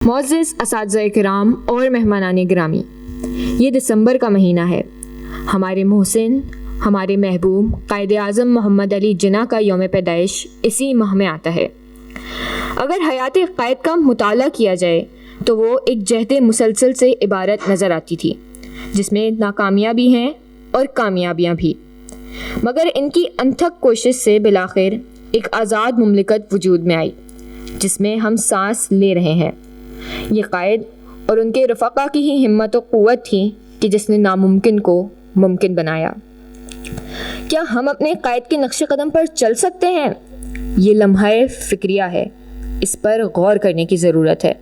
معزز اساتذہ کرام اور مہمانان گرامی، یہ دسمبر کا مہینہ ہے۔ ہمارے محسن، ہمارے محبوب قائد اعظم محمد علی جناح کا یوم پیدائش اسی ماہ میں آتا ہے۔ اگر حیات قائد کا مطالعہ کیا جائے تو وہ ایک جہد مسلسل سے عبارت نظر آتی تھی، جس میں ناکامیاں بھی ہیں اور کامیابیاں بھی، مگر ان کی انتھک کوشش سے بالآخر ایک آزاد مملکت وجود میں آئی جس میں ہم سانس لے رہے ہیں۔ یہ قائد اور ان کے رفقا کی ہی ہمت و قوت تھی کہ جس نے ناممکن کو ممکن بنایا۔ کیا ہم اپنے قائد کے نقش قدم پر چل سکتے ہیں؟ یہ لمحہ فکریہ ہے، اس پر غور کرنے کی ضرورت ہے۔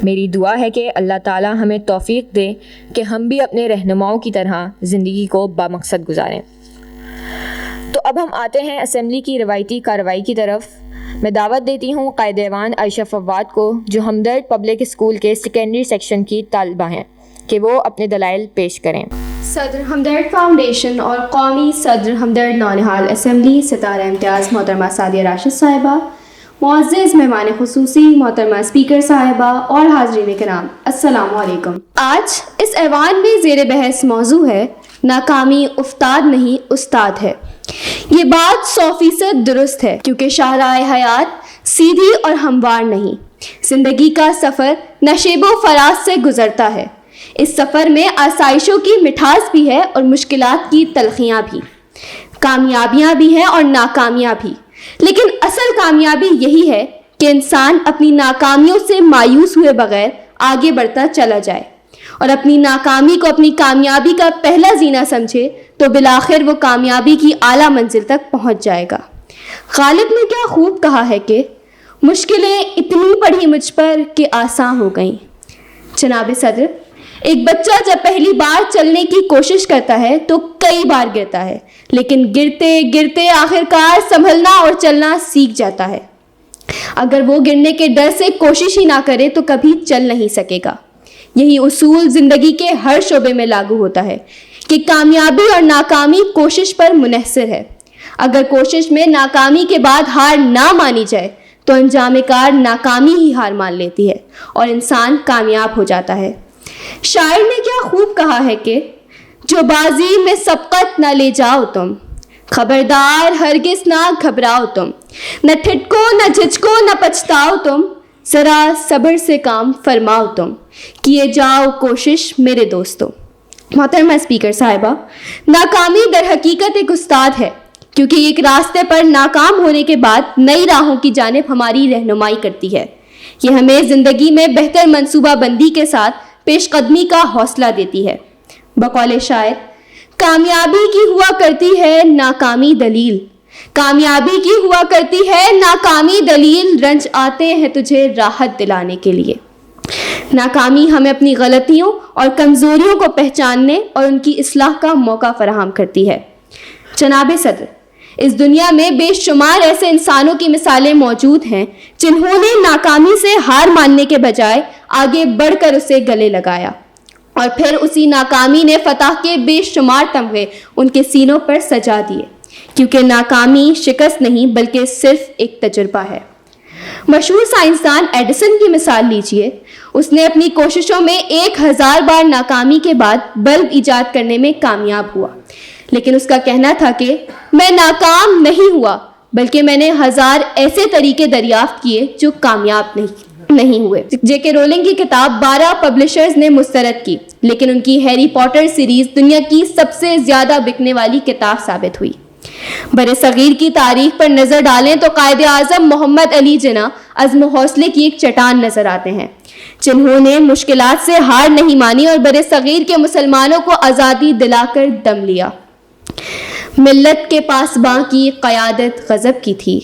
میری دعا ہے کہ اللہ تعالیٰ ہمیں توفیق دے کہ ہم بھی اپنے رہنماؤں کی طرح زندگی کو بامقصد گزاریں۔ تو اب ہم آتے ہیں اسمبلی کی روایتی کارروائی کی طرف۔ میں دعوت دیتی ہوں قائد ایوان عائشہ فواد کو، جو ہمدرد پبلک اسکول کے سیکنڈری سیکشن کی طالبہ ہیں، کہ وہ اپنے دلائل پیش کریں۔ صدر ہمدرد فاؤنڈیشن اور قومی صدر ہمدرد نونہال اسمبلی ستارہ امتیاز محترمہ سعدیہ راشد صاحبہ، معزز مہمان خصوصی محترمہ اسپیکر صاحبہ اور حاضرین کرام، السلام علیکم۔ آج اس ایوان میں زیر بحث موضوع ہے ناکامی افتاد نہیں استاد ہے۔ یہ بات 100% درست ہے، کیونکہ شاہراہ حیات سیدھی اور ہموار نہیں۔ زندگی کا سفر نشیب و فراز سے گزرتا ہے۔ اس سفر میں آسائشوں کی مٹھاس بھی ہے اور مشکلات کی تلخیاں بھی، کامیابیاں بھی ہیں اور ناکامیاں بھی، لیکن اصل کامیابی یہی ہے کہ انسان اپنی ناکامیوں سے مایوس ہوئے بغیر آگے بڑھتا چلا جائے اور اپنی ناکامی کو اپنی کامیابی کا پہلا زینہ سمجھے تو بالآخر وہ کامیابی کی اعلیٰ منزل تک پہنچ جائے گا۔ غالب نے کیا خوب کہا ہے کہ مشکلیں اتنی پڑھی مجھ پر کہ آسان ہو گئیں۔ جناب صدر، ایک بچہ جب پہلی بار چلنے کی کوشش کرتا ہے تو کئی بار گرتا ہے، لیکن گرتے گرتے آخرکار سنبھلنا اور چلنا سیکھ جاتا ہے۔ اگر وہ گرنے کے ڈر سے کوشش ہی نہ کرے تو کبھی چل نہیں سکے گا۔ یہی اصول زندگی کے ہر شعبے میں لاگو ہوتا ہے کہ کامیابی اور ناکامی کوشش پر منحصر ہے۔ اگر کوشش میں ناکامی کے بعد ہار نہ مانی جائے تو انجام کار ناکامی ہی ہار مان لیتی ہے اور انسان کامیاب ہو جاتا ہے۔ شاعر نے کیا خوب کہا ہے کہ جو بازی میں سبقت نہ لے جاؤ تم، خبردار ہرگز نہ گھبراؤ تم، نہ ٹھٹکو نہ جھجکو نہ پچھتاؤ تم، ذرا صبر سے کام فرماؤ تم، کیے جاؤ کوشش میرے دوستو۔ محترمہ اسپیکر صاحبہ، ناکامی در حقیقت ایک استاد ہے، کیونکہ ایک راستے پر ناکام ہونے کے بعد نئی راہوں کی جانب ہماری رہنمائی کرتی ہے۔ یہ ہمیں زندگی میں بہتر منصوبہ بندی کے ساتھ پیش قدمی کا حوصلہ دیتی ہے۔ بقول شاعر، کامیابی کی ہوا کرتی ہے ناکامی دلیل، کامیابی کی ہوا کرتی ہے ناکامی دلیل، رنج آتے ہیں تجھے راحت دلانے کے لیے۔ ناکامی ہمیں اپنی غلطیوں اور کمزوریوں کو پہچاننے اور ان کی اصلاح کا موقع فراہم کرتی ہے۔ جناب صدر، اس دنیا میں بے شمار ایسے انسانوں کی مثالیں موجود ہیں جنہوں نے ناکامی سے ہار ماننے کے بجائے آگے بڑھ کر اسے گلے لگایا، اور پھر اسی ناکامی نے فتح کے بے شمار تمغے ان کے سینوں پر سجا دیے، کیونکہ ناکامی شکست نہیں بلکہ صرف ایک تجربہ ہے۔ مشہور سائنسدان ایڈیسن کی مثال لیجئے، اس نے اپنی کوششوں میں 1000 بار ناکامی کے بعد بلب ایجاد کرنے میں کامیاب ہوا، لیکن اس کا کہنا تھا کہ میں ناکام نہیں ہوا بلکہ میں نے 1000 ایسے طریقے دریافت کیے جو کامیاب نہیں ہوئے۔ جے کے رولنگ کی کتاب 12 پبلشرز نے مسترد کی، لیکن ان کی ہیری پوٹر سیریز دنیا کی سب سے زیادہ بکنے والی کتاب ثابت ہوئی۔ برِ صغیر کی تاریخ پر نظر ڈالیں تو قائد اعظم محمد علی جناح عزم و حوصلے کی ایک چٹان نظر آتے ہیں، جنہوں نے مشکلات سے ہار نہیں مانی اور برِ صغیر کے مسلمانوں کو آزادی دلا کر دم لیا۔ ملت کے پاسباں کی قیادت غضب کی تھی،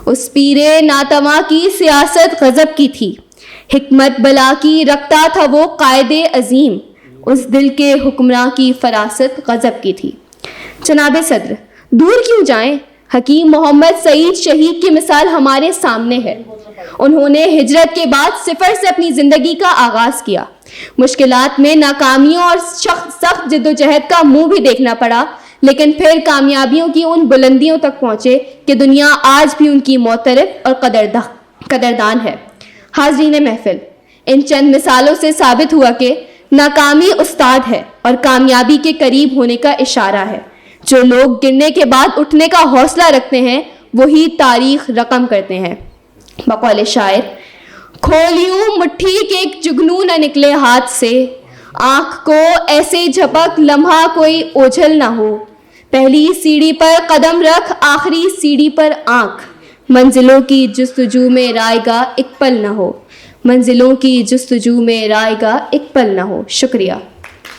اس پیرے ناتواں کی سیاست غضب کی تھی، حکمت بلا کی رکھتا تھا وہ قائد عظیم، اس دل کے حکمراں کی فراست غضب کی تھی۔ جناب صدر، دور کیوں جائیں، حکیم محمد سعید شہید کی مثال ہمارے سامنے ہے۔ انہوں نے ہجرت کے بعد صفر سے اپنی زندگی کا آغاز کیا۔ مشکلات میں ناکامیوں اور سخت جدوجہد کا منہ بھی دیکھنا پڑا، لیکن پھر کامیابیوں کی ان بلندیوں تک پہنچے کہ دنیا آج بھی ان کی معترف اور قدردان ہے۔ حاضرین محفل، ان چند مثالوں سے ثابت ہوا کہ ناکامی استاد ہے اور کامیابی کے قریب ہونے کا اشارہ ہے. جو لوگ گرنے کے بعد اٹھنے کا حوصلہ رکھتے ہیں وہی تاریخ رقم کرتے ہیں. بقول شاعر، کھولیوں مٹھی کے ایک جگنو نہ نکلے ہاتھ سے، آنکھ کو ایسے جھپک لمحہ کوئی اوجھل نہ ہو. پہلی سیڑھی پر قدم رکھ، آخری سیڑھی پر آنکھ، منزلوں کی جستجو میں رائے گا ایک پل نہ ہو. منزلوں کی جستجو میں رائے گا ایک پل نہ ہو. شکریہ.